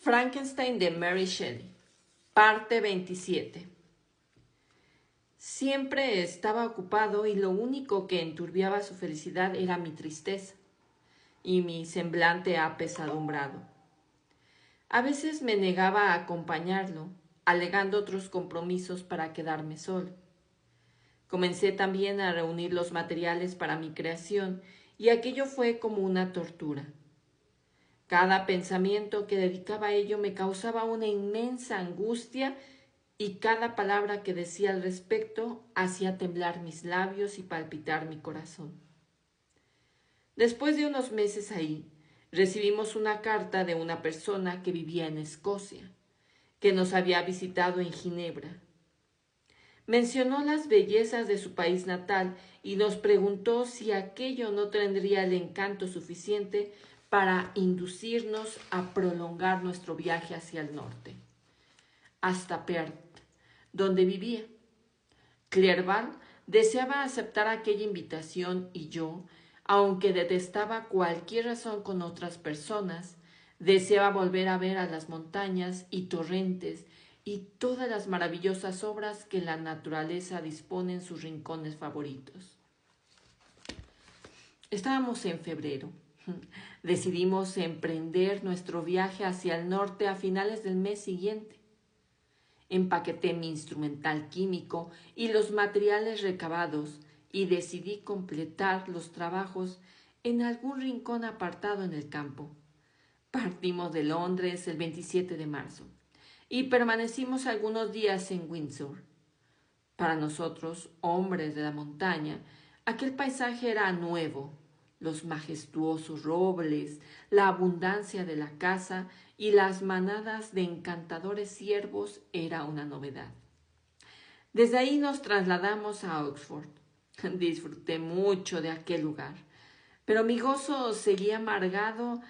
Frankenstein de Mary Shelley, parte 27. Siempre estaba ocupado y lo único que enturbiaba su felicidad era mi tristeza y mi semblante apesadumbrado. A veces me negaba a acompañarlo, alegando otros compromisos para quedarme solo. Comencé también a reunir los materiales para mi creación y aquello fue como una tortura. Cada pensamiento que dedicaba a ello me causaba una inmensa angustia y cada palabra que decía al respecto hacía temblar mis labios y palpitar mi corazón. Después de unos meses ahí, recibimos una carta de una persona que vivía en Escocia, que nos había visitado en Ginebra. Mencionó las bellezas de su país natal y nos preguntó si aquello no tendría el encanto suficiente para inducirnos a prolongar nuestro viaje hacia el norte, hasta Perth, donde vivía. Clerval deseaba aceptar aquella invitación y yo, aunque detestaba cualquier razón con otras personas, deseaba volver a ver a las montañas y torrentes y todas las maravillosas obras que la naturaleza dispone en sus rincones favoritos. Estábamos en febrero. Decidimos emprender nuestro viaje hacia el norte a finales del mes siguiente. Empaqueté mi instrumental químico y los materiales recabados y decidí completar los trabajos en algún rincón apartado en el campo. Partimos de Londres el 27 de marzo y permanecimos algunos días en Windsor. Para nosotros, hombres de la montaña, aquel paisaje era nuevo. Los majestuosos robles, la abundancia de la caza y las manadas de encantadores ciervos era una novedad. Desde ahí nos trasladamos a Oxford. Disfruté mucho de aquel lugar, pero mi gozo seguía amargado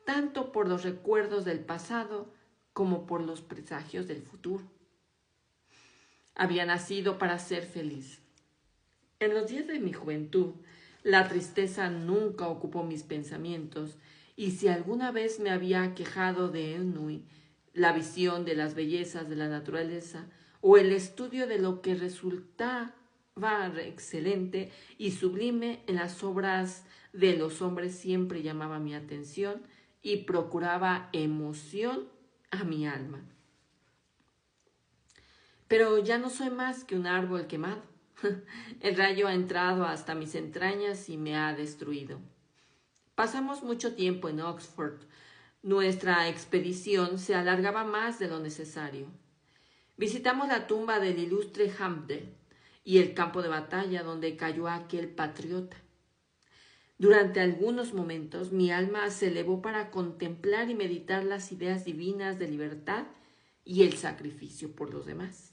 tanto por los recuerdos del pasado como por los presagios del futuro. Había nacido para ser feliz. En los días de mi juventud, la tristeza nunca ocupó mis pensamientos, y si alguna vez me había quejado de ennui, la visión de las bellezas de la naturaleza o el estudio de lo que resultaba excelente y sublime en las obras de los hombres siempre llamaba mi atención y procuraba emoción a mi alma. Pero ya no soy más que un árbol quemado. El rayo ha entrado hasta mis entrañas y me ha destruido. Pasamos mucho tiempo en Oxford. Nuestra expedición se alargaba más de lo necesario. Visitamos la tumba del ilustre Hampden y el campo de batalla donde cayó aquel patriota. Durante algunos momentos mi alma se elevó para contemplar y meditar las ideas divinas de libertad y el sacrificio por los demás.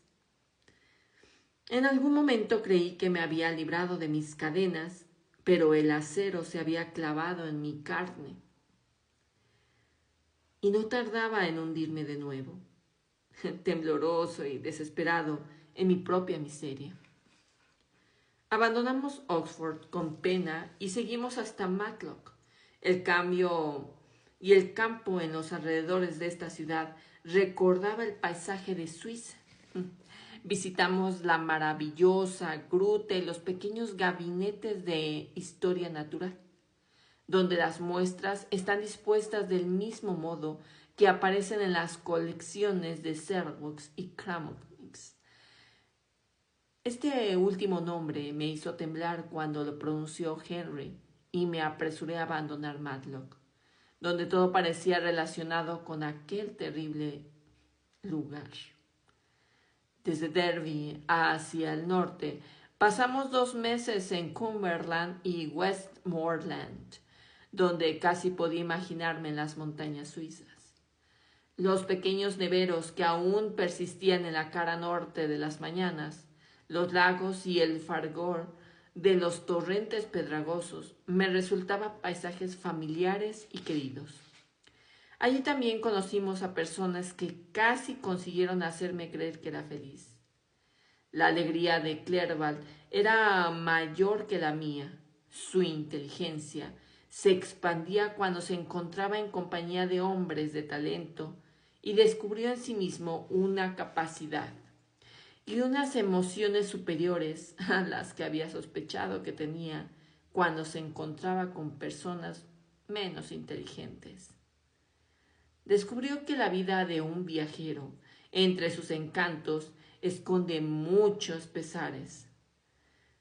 En algún momento creí que me había librado de mis cadenas, pero el acero se había clavado en mi carne y no tardaba en hundirme de nuevo, tembloroso y desesperado en mi propia miseria. Abandonamos Oxford con pena y seguimos hasta Matlock. El campo en los alrededores de esta ciudad recordaba el paisaje de Suiza. Visitamos la maravillosa gruta y los pequeños gabinetes de historia natural, donde las muestras están dispuestas del mismo modo que aparecen en las colecciones de Servox y Cramox. Este último nombre me hizo temblar cuando lo pronunció Henry y me apresuré a abandonar Matlock, donde todo parecía relacionado con aquel terrible lugar. Desde Derby hacia el norte, pasamos 2 meses en Cumberland y Westmoreland, donde casi podía imaginarme en las montañas suizas. Los pequeños neveros que aún persistían en la cara norte de las mañanas, los lagos y el fragor de los torrentes pedregosos me resultaban paisajes familiares y queridos. Allí también conocimos a personas que casi consiguieron hacerme creer que era feliz. La alegría de Clerval era mayor que la mía. Su inteligencia se expandía cuando se encontraba en compañía de hombres de talento y descubrió en sí mismo una capacidad y unas emociones superiores a las que había sospechado que tenía cuando se encontraba con personas menos inteligentes. Descubrió que la vida de un viajero, entre sus encantos, esconde muchos pesares.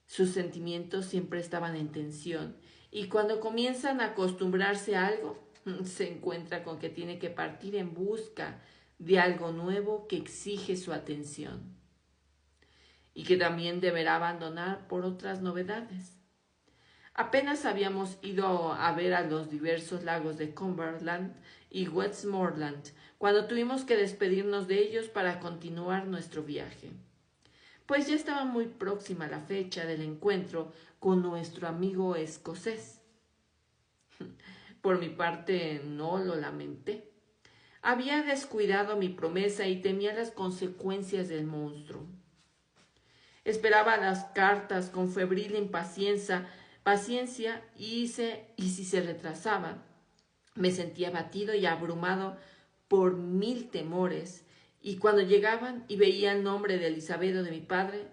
Sus sentimientos siempre estaban en tensión y cuando comienzan a acostumbrarse a algo, se encuentra con que tiene que partir en busca de algo nuevo que exige su atención y que también deberá abandonar por otras novedades. Apenas habíamos ido a ver a los diversos lagos de Cumberland y Westmoreland cuando tuvimos que despedirnos de ellos para continuar nuestro viaje, pues ya estaba muy próxima la fecha del encuentro con nuestro amigo escocés. Por mi parte no lo lamenté. Había descuidado mi promesa y temía las consecuencias del monstruo. Esperaba las cartas con febril paciencia y si se retrasaban, me sentía abatido y abrumado por 1000 temores, y cuando llegaban y veía el nombre de Elizabeth o de mi padre,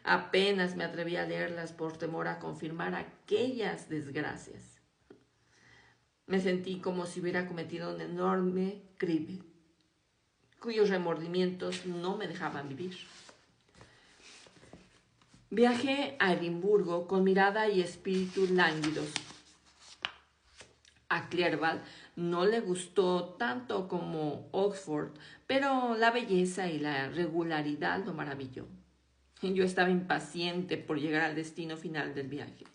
apenas me atrevía a leerlas por temor a confirmar aquellas desgracias. Me sentí como si hubiera cometido un enorme crimen, cuyos remordimientos no me dejaban vivir. Viajé a Edimburgo con mirada y espíritu lánguidos. A Clerval no le gustó tanto como Oxford, pero la belleza y la regularidad lo maravilló. Yo estaba impaciente por llegar al destino final del viaje.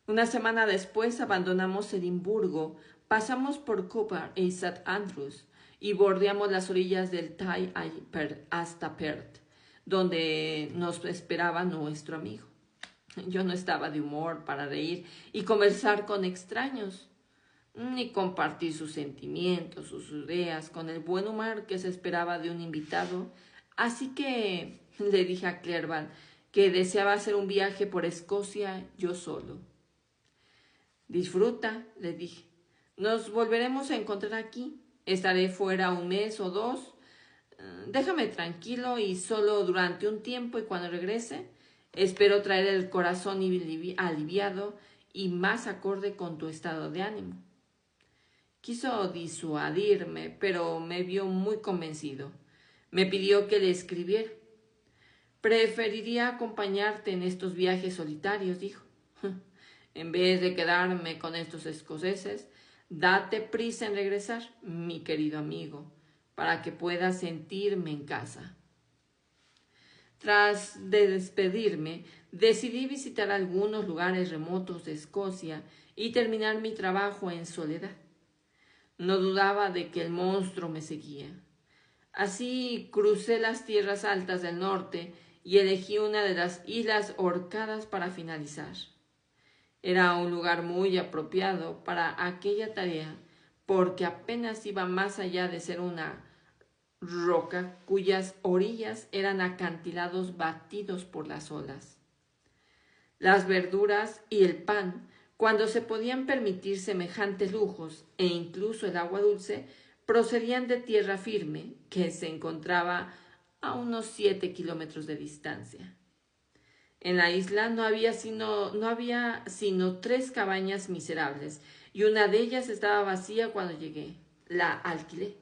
Una semana después abandonamos Edimburgo, pasamos por Cooper y St. Andrews y bordeamos las orillas del Tay hasta Perth, donde nos esperaba nuestro amigo. Yo no estaba de humor para reír y conversar con extraños, ni compartir sus sentimientos, sus ideas, con el buen humor que se esperaba de un invitado. Así que le dije a Clerval que deseaba hacer un viaje por Escocia yo solo. Disfruta, le dije. Nos volveremos a encontrar aquí. Estaré fuera un mes o dos. Déjame tranquilo y solo durante un tiempo, y cuando regrese, espero traer el corazón aliviado y más acorde con tu estado de ánimo. Quiso disuadirme, pero me vio muy convencido. Me pidió que le escribiera. Preferiría acompañarte en estos viajes solitarios, dijo. En vez de quedarme con estos escoceses, date prisa en regresar, mi querido amigo, para que pueda sentirme en casa. Tras de despedirme, decidí visitar algunos lugares remotos de Escocia y terminar mi trabajo en soledad. No dudaba de que el monstruo me seguía. Así crucé las tierras altas del norte y elegí una de las Islas Orcadas para finalizar. Era un lugar muy apropiado para aquella tarea porque apenas iba más allá de ser una roca cuyas orillas eran acantilados batidos por las olas. Las verduras y el pan, cuando se podían permitir semejantes lujos, e incluso el agua dulce, procedían de tierra firme que se encontraba a unos 7 kilómetros de distancia. En la isla no había sino 3 cabañas miserables, y una de ellas estaba vacía cuando llegué. La alquilé.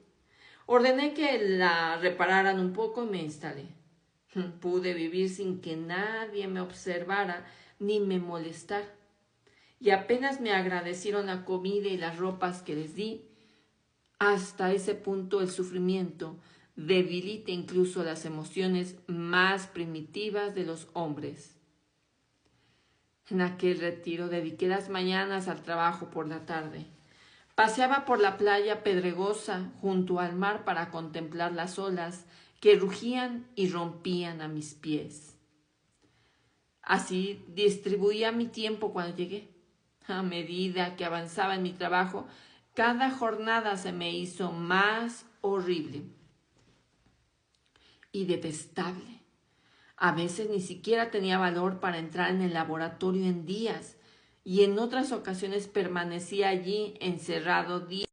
Ordené que la repararan un poco y me instalé. Pude vivir sin que nadie me observara ni me molestara. Y apenas me agradecieron la comida y las ropas que les di. Hasta ese punto el sufrimiento debilita incluso las emociones más primitivas de los hombres. En aquel retiro dediqué las mañanas al trabajo por la tarde. Paseaba por la playa pedregosa junto al mar para contemplar las olas que rugían y rompían a mis pies. Así distribuía mi tiempo cuando llegué. A medida que avanzaba en mi trabajo, cada jornada se me hizo más horrible y detestable. A veces ni siquiera tenía valor para entrar en el laboratorio en días, y en otras ocasiones permanecía allí encerrado días